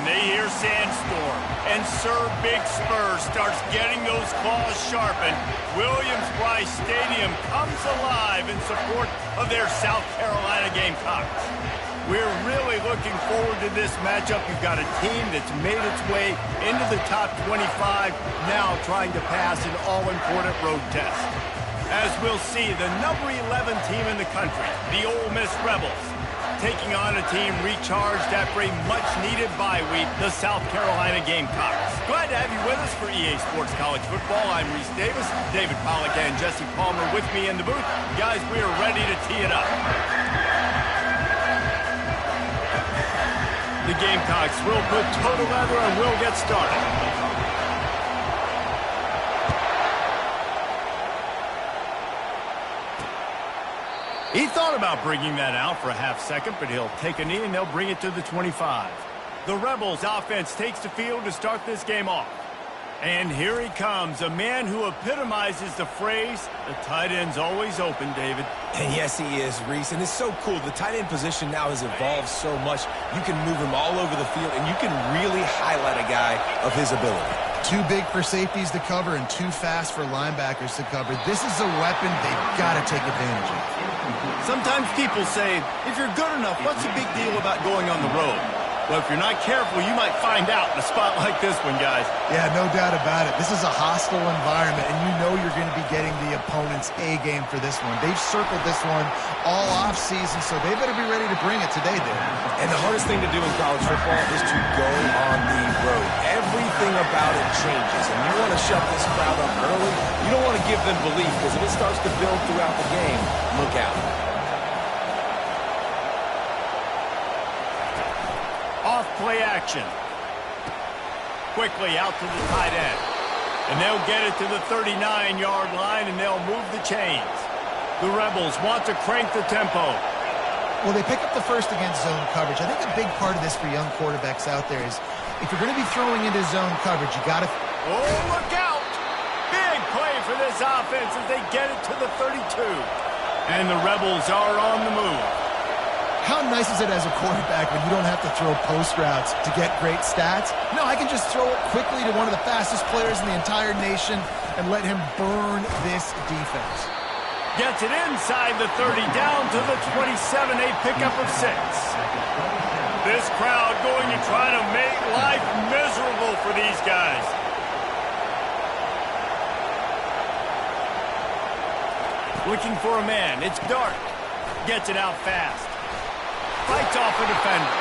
when they hear Sandstorm and Sir Big Spur starts getting those claws sharpened, Williams-Brice Stadium comes alive in support of their South Carolina Gamecocks. We're really looking forward to this matchup. You've got a team that's made its way into the top 25, now trying to pass an all-important road test. As we'll see, the number 11 team in the country, the Ole Miss Rebels, taking on a team recharged after a much-needed bye week, the South Carolina Gamecocks. Glad to have you with us for EA Sports College Football. I'm Reese Davis, David Pollack and Jesse Palmer with me in the booth. Guys, we are ready to tee it up. The Gamecocks will put total leather and we'll get started. He thought about bringing that out for a half second, but he'll take a knee and they'll bring it to the 25. The Rebels offense takes the field to start this game off. And here he comes, a man who epitomizes the phrase, the tight end's always open, David. And yes, he is, Reese, and it's so cool. The tight end position now has evolved so much. You can move him all over the field, and you can really highlight a guy of his ability. Too big for safeties to cover and too fast for linebackers to cover. This is a weapon they've got to take advantage of. Sometimes people say, if you're good enough, what's the big deal about going on the road? Well, if you're not careful, you might find out in a spot like this one, guys. Yeah, no doubt about it. This is a hostile environment, and you know you're going to be getting the opponent's A-game for this one. They've circled this one all off-season, so they better be ready to bring it today, Dave. And the hardest thing to do in college football is to go on the road. Everything about it changes, and you want to shut this crowd up early. You don't want to give them belief, because if it starts to build throughout the game, look out. Off-play action. Quickly out to the tight end. And they'll get it to the 39-yard line, and they'll move the chains. The Rebels want to crank the tempo. Well, they pick up the first against zone coverage. I think a big part of this for young quarterbacks out there is if you're going to be throwing into zone coverage, you got to... Oh, look out! Big play for this offense as they get it to the 32. And the Rebels are on the move. How nice is it as a quarterback when you don't have to throw post routes to get great stats? No, I can just throw it quickly to one of the fastest players in the entire nation and let him burn this defense. Gets it inside the 30, down to the 27, a pickup of 6. This crowd going to try to make life miserable for these guys. Looking for a man, it's Dark. Gets it out fast. Fights off a defender.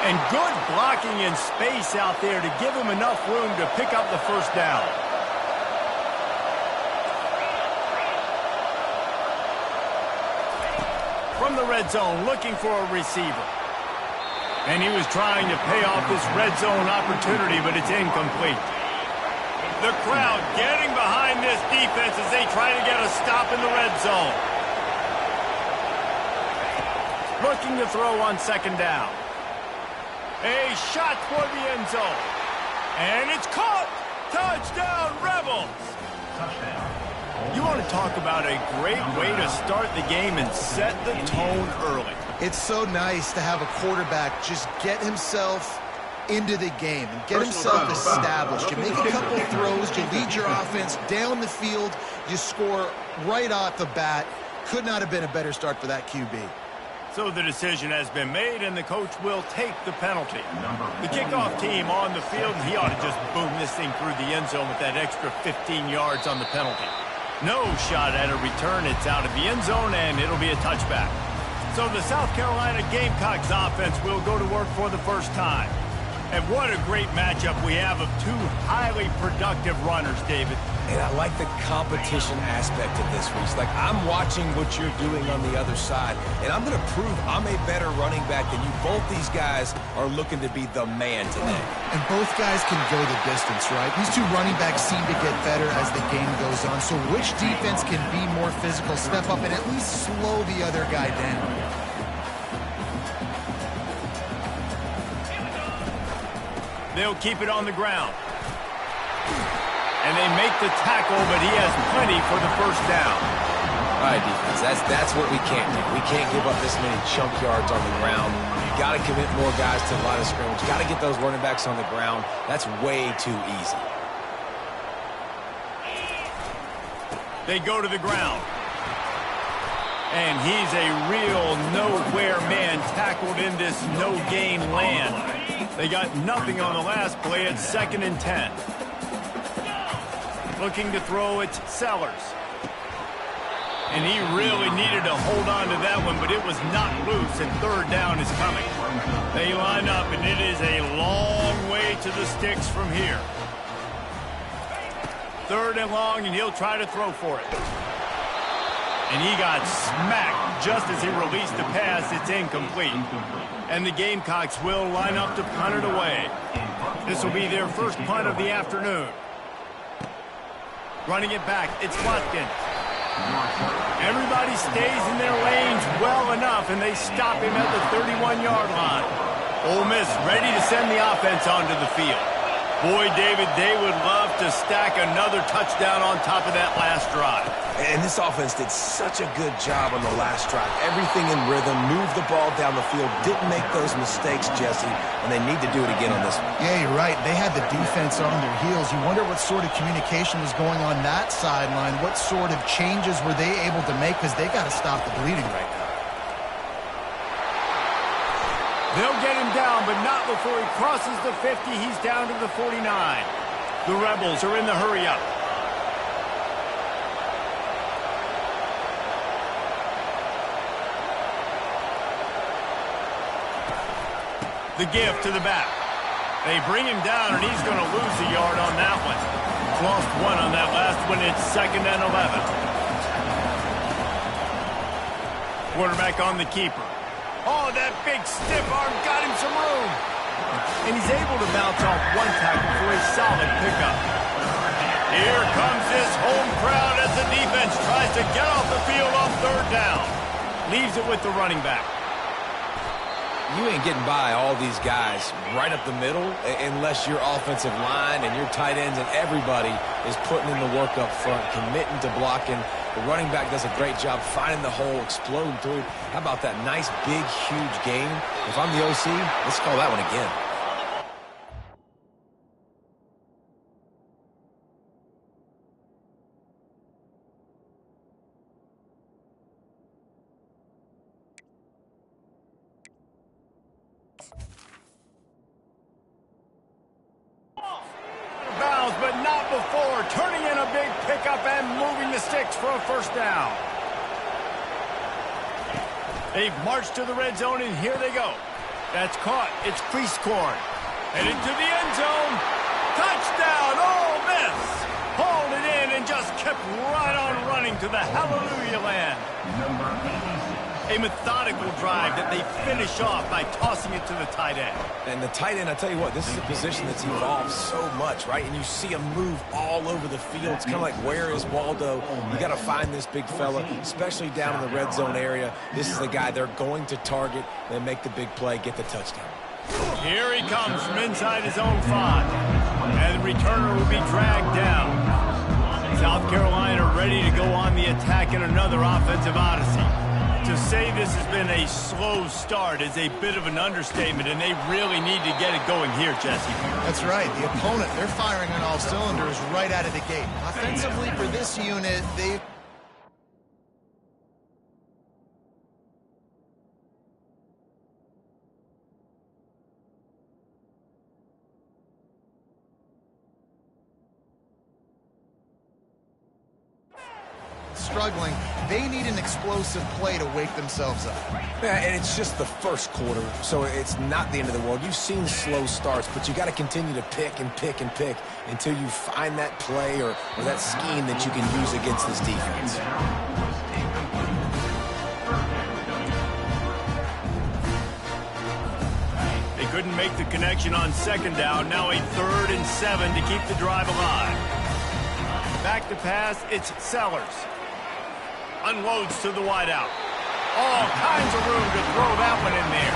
And good blocking in space out there to give him enough room to pick up the first down. From the red zone, looking for a receiver. And he was trying to pay off this red zone opportunity, but it's incomplete. The crowd getting behind this defense as they try to get a stop in the red zone. Looking to throw on second down. A shot for the end zone. And it's caught. Touchdown, Rebels. Touchdown. You want to talk about a great way to start the game and set the tone early. It's so nice to have a quarterback just get himself into the game and get himself established. You make a couple throws, you lead your offense down the field, you score right off the bat. Could not have been a better start for that QB. So the decision has been made, and the coach will take the penalty. The kickoff team on the field, he ought to just boom this thing through the end zone with that extra 15 yards on the penalty. No shot at a return. It's out of the end zone, and it'll be a touchback. So the South Carolina Gamecocks offense will go to work for the first time. And what a great matchup we have of two highly productive runners, David. And I like the competition aspect of this, Reese. Like, I'm watching what you're doing on the other side, and I'm going to prove I'm a better running back than you. Both these guys are looking to be the man today. And both guys can go the distance, right? These two running backs seem to get better as the game goes on. So which defense can be more physical, step up, and at least slow the other guy down? They'll keep it on the ground. And they make the tackle, but he has plenty for the first down. All right, defense, that's what we can't do. We can't give up this many chunk yards on the ground. You got to commit more guys to the line of scrimmage. Got to get those running backs on the ground. That's way too easy. They go to the ground. And he's a real nowhere man tackled in this no-gain land. They got nothing on the last play. It's 2nd and 10. Looking to throw, it's Sellers. And he really needed to hold on to that one, but it was not loose, and 3rd down is coming. They line up, and it is a long way to the sticks from here. 3rd and long, and he'll try to throw for it. And he got smacked just as he released the pass. It's incomplete. And the Gamecocks will line up to punt it away. This will be their first punt of the afternoon. Running it back, it's Watkins. Everybody stays in their lanes well enough, and they stop him at the 31-yard line. Ole Miss ready to send the offense onto the field. Boy, David, they would love to stack another touchdown on top of that last drive. And this offense did such a good job on the last drive. Everything in rhythm, moved the ball down the field, didn't make those mistakes, Jesse, and they need to do it again on this one. Yeah, you're right. They had the defense on their heels. You wonder what sort of communication was going on that sideline. What sort of changes were they able to make, because they got to stop the bleeding right now. They'll get him down, but not before he crosses the 50. He's down to the 49. The Rebels are in the hurry-up. The give to the back. They bring him down, and he's going to lose a yard on that one. Lost 1 on that last one. It's 2nd and 11. Quarterback on the keeper. Oh, that big stiff arm got him some room. And he's able to bounce off one tackle for a solid pickup. Here comes this home crowd as the defense tries to get off the field on 3rd down. Leaves it with the running back. You ain't getting by all these guys right up the middle unless your offensive line and your tight ends and everybody is putting in the work up front, committing to blocking. The running back does a great job finding the hole, exploding through. How about that nice, big, huge game? If I'm the OC, let's call that one again. But not before, turning in a big pickup and moving the sticks for a 1st down. They've marched to the red zone, and here they go. That's caught. It's Priestcorn. And into the end zone. Touchdown, Ole Miss. Hauled it in and just kept right on running to the hallelujah land. A methodical drive that they finish off by tossing it to the tight end. And the tight end, I tell you what, this is a position that's evolved so much, right? And you see him move all over the field. It's kind of like, where is Waldo? You got to find this big fella, especially down in the red zone area. This is the guy they're going to target. They make the big play, get the touchdown. Here he comes from inside his own 5. And the returner will be dragged down. South Carolina ready to go on the attack in another offensive odyssey. To say this has been a slow start is a bit of an understatement, and they really need to get it going here, Jesse. That's right. The opponent, they're firing on all cylinders right out of the gate. Offensively for this unit, they... struggling. They need an explosive play to wake themselves up. Yeah, and it's just the first quarter, so it's not the end of the world. You've seen slow starts, but you got to continue to pick and pick and pick until you find that play or that scheme that you can use against this defense. They couldn't make the connection on 2nd down. Now a 3rd and 7 to keep the drive alive. Back to pass, it's Sellers. Unloads to the wideout. All kinds of room to throw that one in there.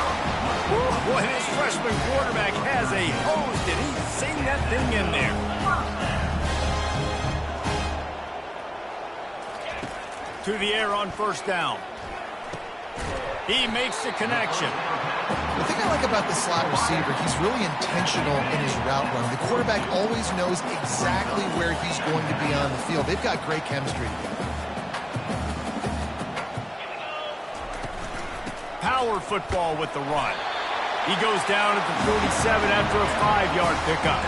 Woo, boy, this freshman quarterback has a hose. Did he sing that thing in there? through the air on first down. He makes the connection. The thing I like about the slot receiver, he's really intentional in his route run. The quarterback always knows exactly where he's going to be on the field. They've got great chemistry together. Power football with the run. He goes down at the 47 after a 5-yard pickup.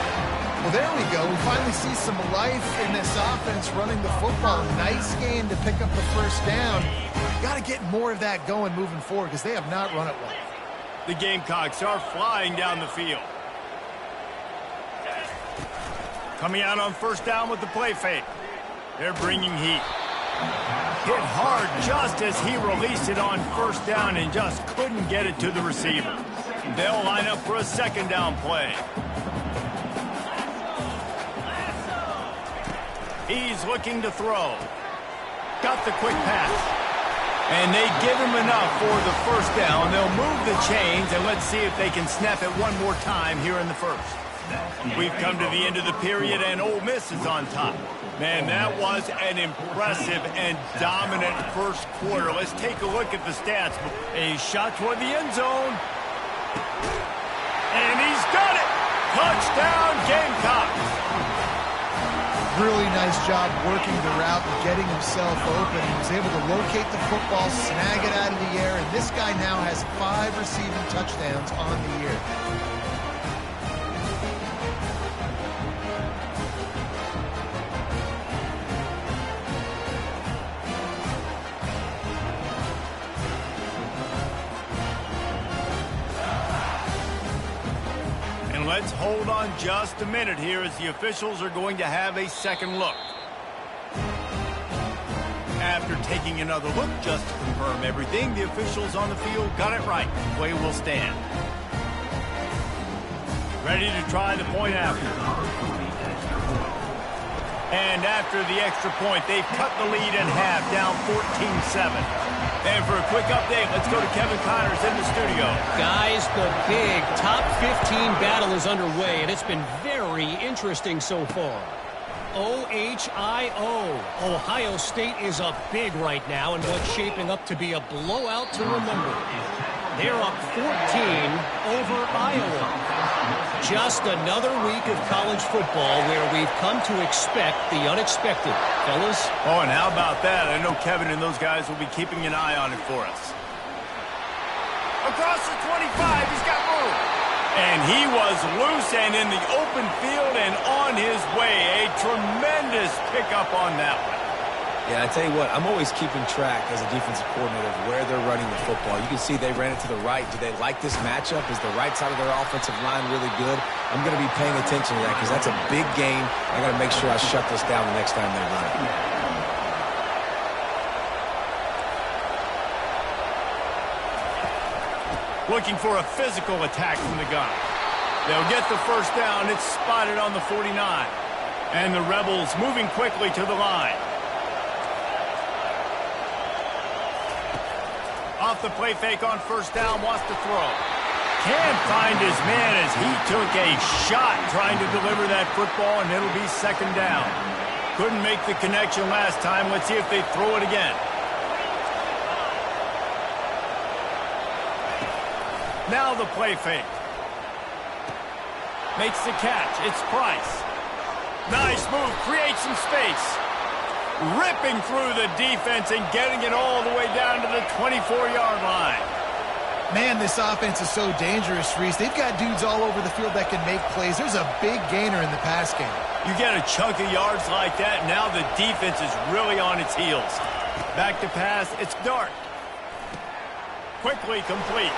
Well, there we go. We finally see some life in this offense running the football. Nice game to pick up the first down. Got to get more of that going moving forward because they have not run it well. The Gamecocks are flying down the field. Coming out on first down with the play fake. They're bringing heat. Hit hard just as he released it on first down and just couldn't get it to the receiver. They'll line up for a second down play. He's looking to throw. Got the quick pass. And they give him enough for the first down. They'll move the chains, and let's see if they can snap it one more time here in the first. We've come to the end of the period, and Ole Miss is on top. Man, that was an impressive and dominant first quarter. Let's take a look at the stats. A shot toward the end zone. And he's got it! Touchdown, Gamecocks! Really nice job working the route and getting himself open. He was able to locate the football, snag it out of the air, and this guy now has 5 receiving touchdowns on the year. Let's hold on just a minute here as the officials are going to have a second look. After taking another look just to confirm everything, the officials on the field got it right. Play will stand. Ready to try the point after. And after the extra point, they've cut the lead in half, down 14-7. And for a quick update, let's go to Kevin Connors in the studio. Guys, the big top 15 battle is underway, and it's been very interesting so far. OHIO. Ohio State is up big right now, and what's shaping up to be a blowout to remember. They're up 14 over Iowa. Just another week of college football where we've come to expect the unexpected. Fellas? Oh, and how about that? I know Kevin and those guys will be keeping an eye on it for us. Across the 25, he's got room. And he was loose and in the open field and on his way. A tremendous pickup on that one. Yeah, I tell you what, I'm always keeping track as a defensive coordinator of where they're running the football. You can see they ran it to the right. Do they like this matchup? Is the right side of their offensive line really good? I'm going to be paying attention to that because that's a big game. I got to make sure I shut this down the next time they run it. Looking for a physical attack from the gun. They'll get the first down. It's spotted on the 49. And the Rebels moving quickly to the line. Off the play fake on first down, wants to throw. Can't find his man as he took a shot trying to deliver that football, and it'll be second down. Couldn't make the connection last time. Let's see if they throw it again. Now the play fake. Makes the catch. It's Price. Nice move. Creates some space. Ripping through the defense and getting it all the way down to the 24-yard line. Man, this offense is so dangerous, Reese. They've got dudes all over the field that can make plays. There's a big gainer in the pass game. You get a chunk of yards like that, now the defense is really on its heels. Back to pass, it's Dart. Quickly complete.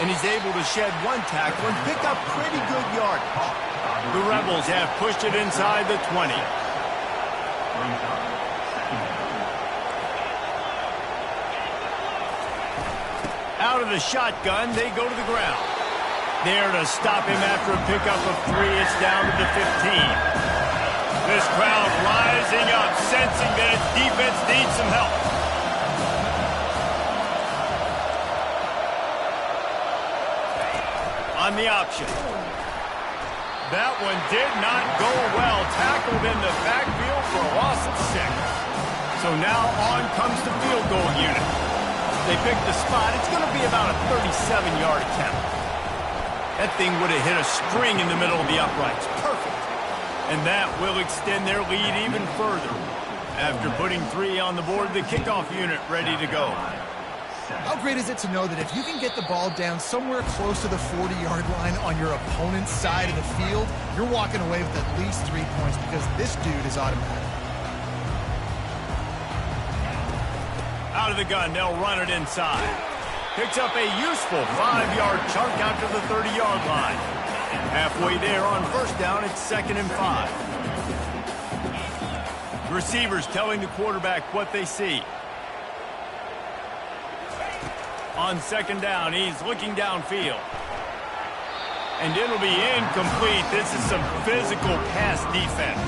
And he's able to shed one tackle and pick up pretty good yardage. The Rebels have pushed it inside the 20. Out of the shotgun, they go to the ground. There to stop him after a pickup of 3. It's down to the 15. This crowd rising up, sensing that its defense needs some help. On the option. That one did not go well. Tackled in the backfield for a loss of 6. So now on comes the field goal unit. They pick the spot. It's going to be about a 37-yard attempt. That thing would have hit a string in the middle of the uprights. Perfect. And that will extend their lead even further. After putting 3 on the board, the kickoff unit ready to go. How great is it to know that if you can get the ball down somewhere close to the 40-yard line on your opponent's side of the field, you're walking away with at least 3 points because this dude is automatic. Out of the gun, they'll run it inside. Picks up a useful 5-yard chunk out to the 30-yard line. Halfway there on first down, it's 2nd and 5. Receivers telling the quarterback what they see. On 2nd down, he's looking downfield. And it'll be incomplete. This is some physical pass defense.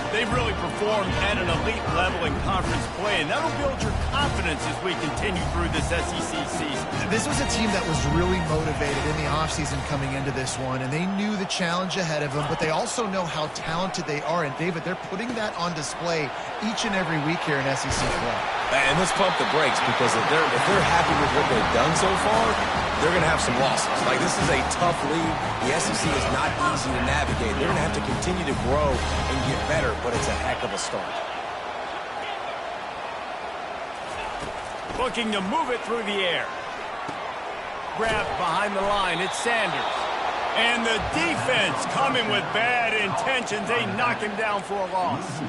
They've really performed at an elite level in conference play, and that'll build your confidence as we continue through this SEC season. This was a team that was really motivated in the offseason coming into this one, and they knew the challenge ahead of them, but they also know how talented they are. And, David, they're putting that on display each and every week here in SEC play. And let's pump the brakes because if they're happy with what they've done so far, they're going to have some losses. Like, this is a tough league. The SEC is not easy to navigate. They're going to have to continue to grow and get better, but it's a heck of a start. Looking to move it through the air. Grabbed behind the line. It's Sanders. And the defense coming with bad intentions. They knock him down for a loss.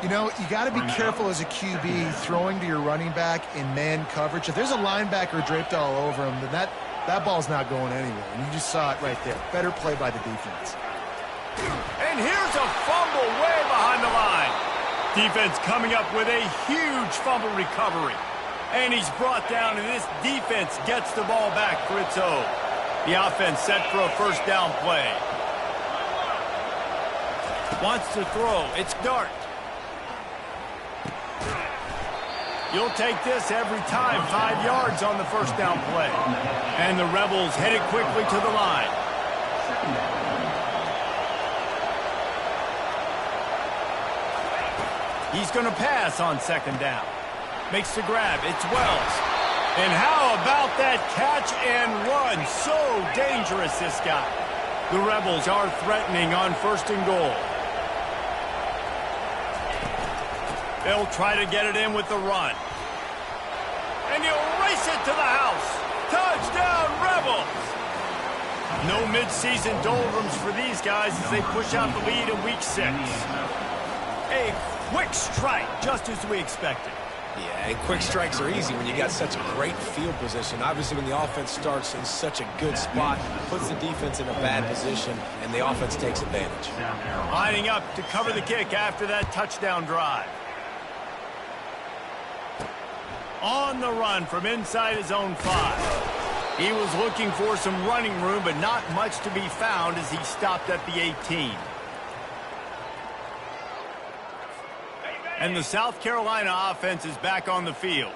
You know, you got to be careful as a QB throwing to your running back in man coverage. If there's a linebacker draped all over him, then that ball's not going anywhere. And you just saw it right there. Better play by the defense. And here's a fumble way behind the line. Defense coming up with a huge fumble recovery. And he's brought down, and this defense gets the ball back for its own. The offense set for a first down play. Wants to throw. It's Dart. You'll take this every time. 5 yards on the first down play. And the Rebels headed quickly to the line. He's going to pass on 2nd down. Makes the grab. It's Wells. And how about that catch and run? So dangerous, this guy. The Rebels are threatening on 1st and goal. They'll try to get it in with the run. And he'll race it to the house. Touchdown, Rebels! No midseason doldrums for these guys as they push out the lead in Week 6. A quick strike, just as we expected. Yeah, and quick strikes are easy when you got such a great field position. Obviously, when the offense starts in such a good spot, puts the defense in a bad position, and the offense takes advantage. Lining up to cover the kick after that touchdown drive. On the run from inside his own 5. He was looking for some running room, but not much to be found as he stopped at the 18. And the South Carolina offense is back on the field.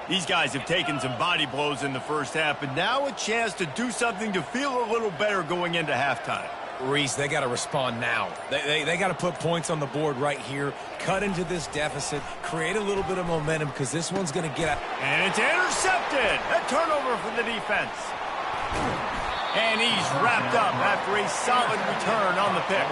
These guys have taken some body blows in the first half, but now a chance to do something to feel a little better going into halftime. Reese, they got to respond now. They got to put points on the board right here, cut into this deficit, create a little bit of momentum because this one's going to get out. And it's intercepted. A turnover for the defense. And he's wrapped up after a solid return on the pick.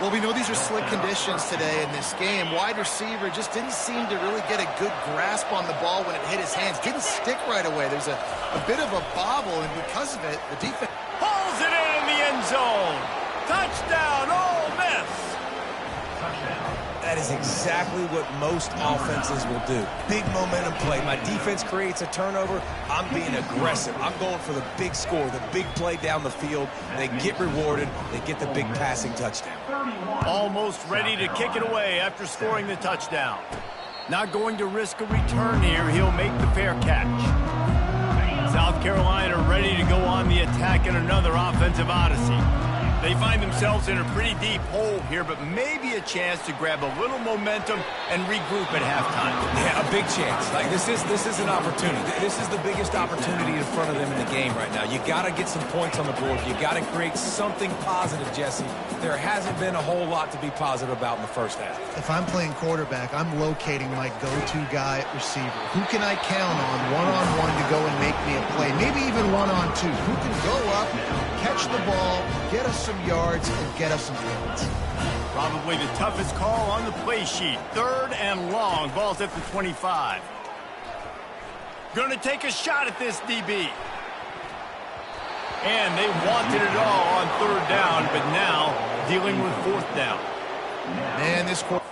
Well, we know these are slick conditions today in this game. Wide receiver just didn't seem to really get a good grasp on the ball when it hit his hands. Didn't stick right away. There's a bit of a bobble, and because of it, the defense pulls it in the end zone. Touchdown, Ole Miss. That is exactly what most offenses will do. Big momentum play. My defense creates a turnover. I'm being aggressive. I'm going for the big score, the big play down the field. They get rewarded. They get the big passing touchdown. Almost ready to kick it away after scoring the touchdown. Not going to risk a return here. He'll make the fair catch. South Carolina ready to go on the attack in another offensive odyssey. They find themselves in a pretty deep hole here, but maybe a chance to grab a little momentum and regroup at halftime. Yeah, a big chance. Like this is an opportunity. This is the biggest opportunity in front of them in the game right now. You got to get some points on the board. You got to create something positive, Jesse. There hasn't been a whole lot to be positive about in the first half. If I'm playing quarterback, I'm locating my go-to guy at receiver. Who can I count on one-on-one to go and make me a play? Maybe even one-on-two. Who can go up, catch the ball, get us some yards, and get us some points? Probably the toughest call on the play sheet. 3rd and long. Ball's at the 25. Going to take a shot at this DB. And they wanted it all on 3rd down, but now dealing with 4th down. Man, this quarter.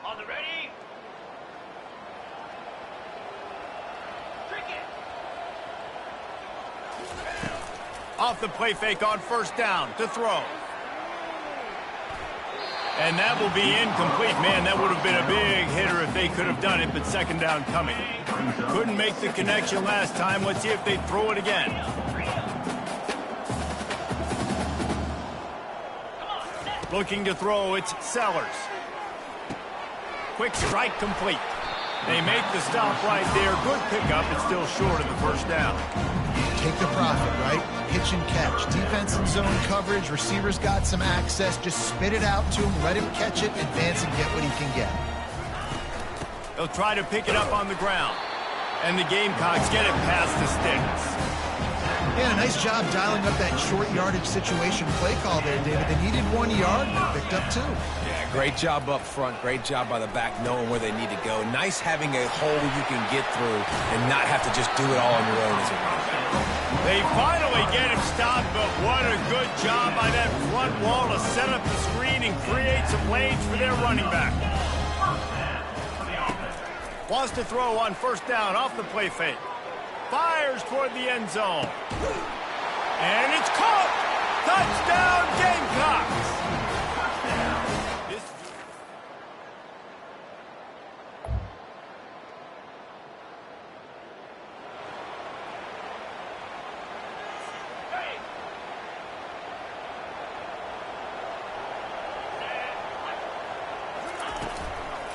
On the ready. Off the play fake on 1st down to throw. And that will be incomplete. Man, that would have been a big hitter if they could have done it, but 2nd down coming. Couldn't make the connection last time. Let's see if they throw it again. Looking to throw, it's Sellers. Quick strike complete. They make the stop right there. Good pickup. It's still short of the 1st down. Take the profit, right? Pitch and catch. Defense and zone coverage. Receivers got some access. Just spit it out to him. Let him catch it, advance, and get what he can get. They'll try to pick it up on the ground. And the Gamecocks get it past the sticks. Yeah, nice job dialing up that short yardage situation play call there, David. They needed 1 yard, and they picked up 2. Yeah, great job up front. Great job by the back knowing where they need to go. Nice having a hole you can get through and not have to just do it all on your own as a running back. They finally get him stopped, but what a good job by that front wall to set up the screen and create some lanes for their running back. Wants to throw on 1st down off the play fake. Fires toward the end zone. And it's caught! Touchdown, Gamecocks!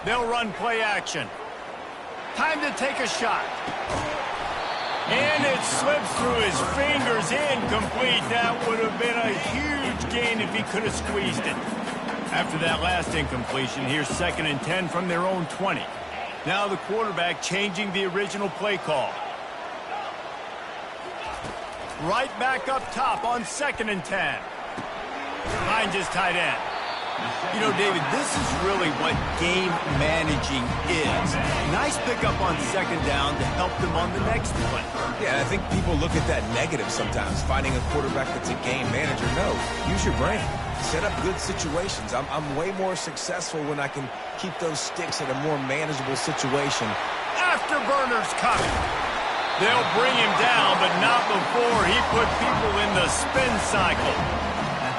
They'll run play action. Time to take a shot. And it slips through his fingers, incomplete. That would have been a huge gain if he could have squeezed it. After that last incompletion, here's 2nd and 10 from their own 20. Now the quarterback changing the original play call. Right back up top on 2nd and 10. Finds his tight end. You know, David, this is really what game managing is. Nice pickup on 2nd down to help them on the next play. Yeah, I think people look at that negative sometimes, finding a quarterback that's a game manager. No, use your brain. Set up good situations. I'm way more successful when I can keep those sticks in a more manageable situation. Afterburners coming. They'll bring him down, but not before he put people in the spin cycle.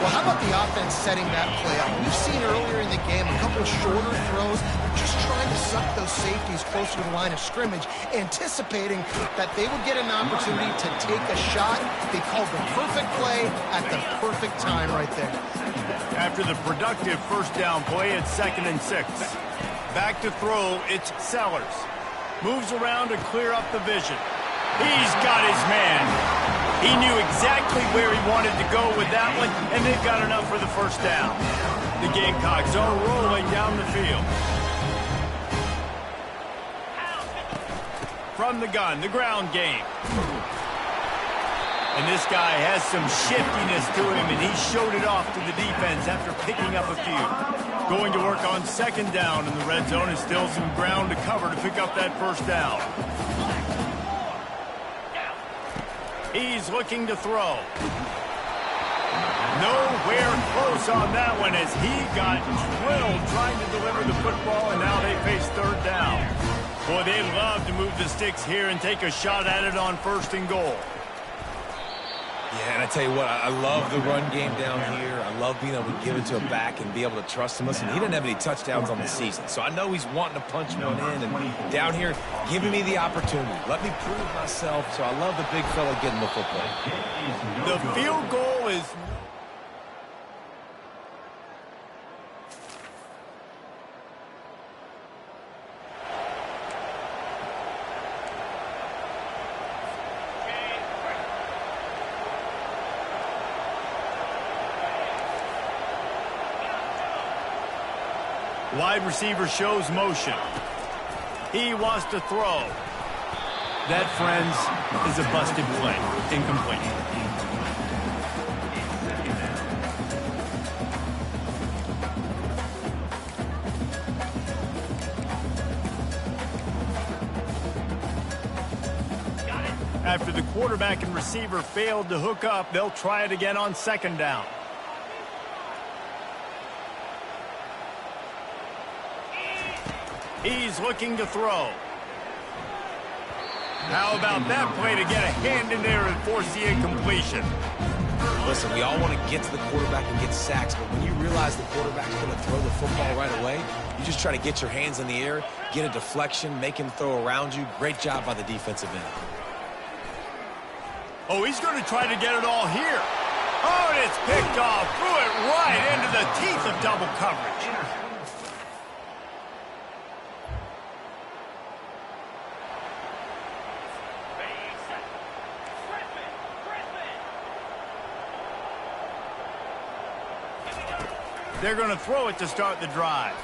Well, how about the offense setting that play up? We've seen earlier in the game a couple of shorter throws, just trying to suck those safeties closer to the line of scrimmage, anticipating that they would get an opportunity to take a shot. They called the perfect play at the perfect time right there. After the productive 1st down play, it's 2nd and 6. Back to throw, it's Sellers. Moves around to clear up the vision. He's got his man. He knew exactly where he wanted to go with that one, and they've got enough for the 1st down. The Gamecocks are rolling down the field. From the gun, the ground game. And this guy has some shiftiness to him, and he showed it off to the defense after picking up a few. Going to work on second down in the red zone, and still some ground to cover to pick up that first down. He's looking to throw. Nowhere close on that one as he got drilled trying to deliver the football, and now they face third down. Boy, they'd love to move the sticks here and take a shot at it on first and goal. Yeah, and I tell you what, I love the run game down here. I love being able to give it to a back and be able to trust him. Listen, he didn't have any touchdowns on the season, so I know he's wanting to punch one in. And down here, giving me the opportunity. Let me prove myself, so I love the big fella getting the football. The field goal is... Wide receiver shows motion. He wants to throw. That, friends, is a busted play. Incomplete. After the quarterback and receiver failed to hook up, they'll try it again on second down. He's looking to throw. How about that play to get a hand in there and force the incompletion? Listen, we all want to get to the quarterback and get sacks, but when you realize the quarterback's going to throw the football right away, you just try to get your hands in the air, get a deflection, make him throw around you. Great job by the defensive end. Oh, he's going to try to get it all here. Oh, and it's picked off. Threw it right into the teeth of double coverage. They're going to throw it to start the drive.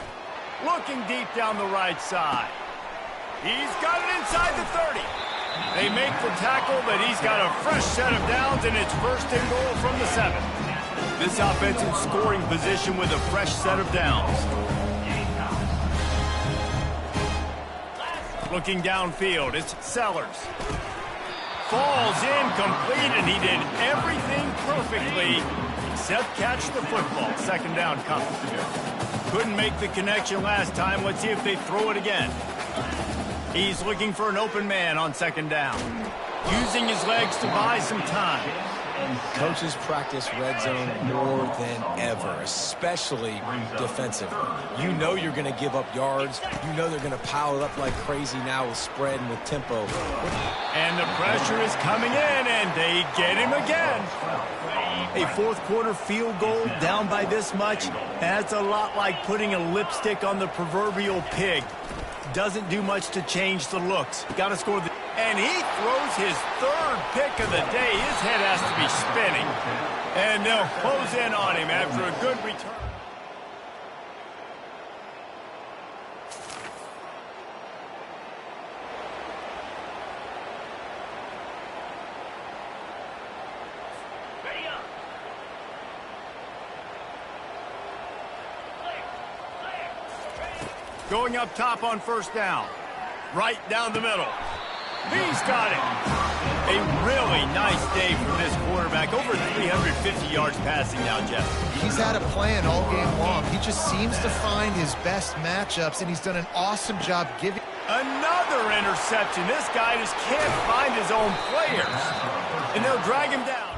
Looking deep down the right side. He's got it inside the 30. They make the tackle, but he's got a fresh set of downs, and it's first and goal from the 7. This offense in scoring position with a fresh set of downs. Looking downfield, it's Sellers. Falls incomplete, and he did everything perfectly except catch the football. Second down comes. Couldn't make the connection last time. Let's see if they throw it again. He's looking for an open man on second down. Using his legs to buy some time. Coaches practice red zone more than ever, especially defensively. You know you're going to give up yards. You know they're going to pile it up like crazy now with spread and with tempo. And the pressure is coming in, and they get him again. A fourth quarter field goal down by this much, that's a lot like putting a lipstick on the proverbial pig. Doesn't do much to change the looks. Got to score. And he throws his third pick of the day. His head has to be spinning. And they'll close in on him after a good return. Going up top on first down. Right down the middle. He's got it. A really nice day from this quarterback. Over 350 yards passing now, Jeff. He's had a plan all game long. He just seems to find his best matchups, and he's done an awesome job giving. Another interception. This guy just can't find his own players. And they'll drag him down.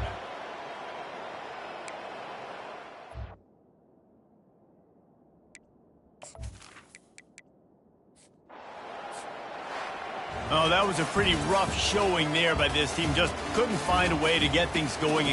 Oh, that was a pretty rough showing there by this team. Just couldn't find a way to get things going.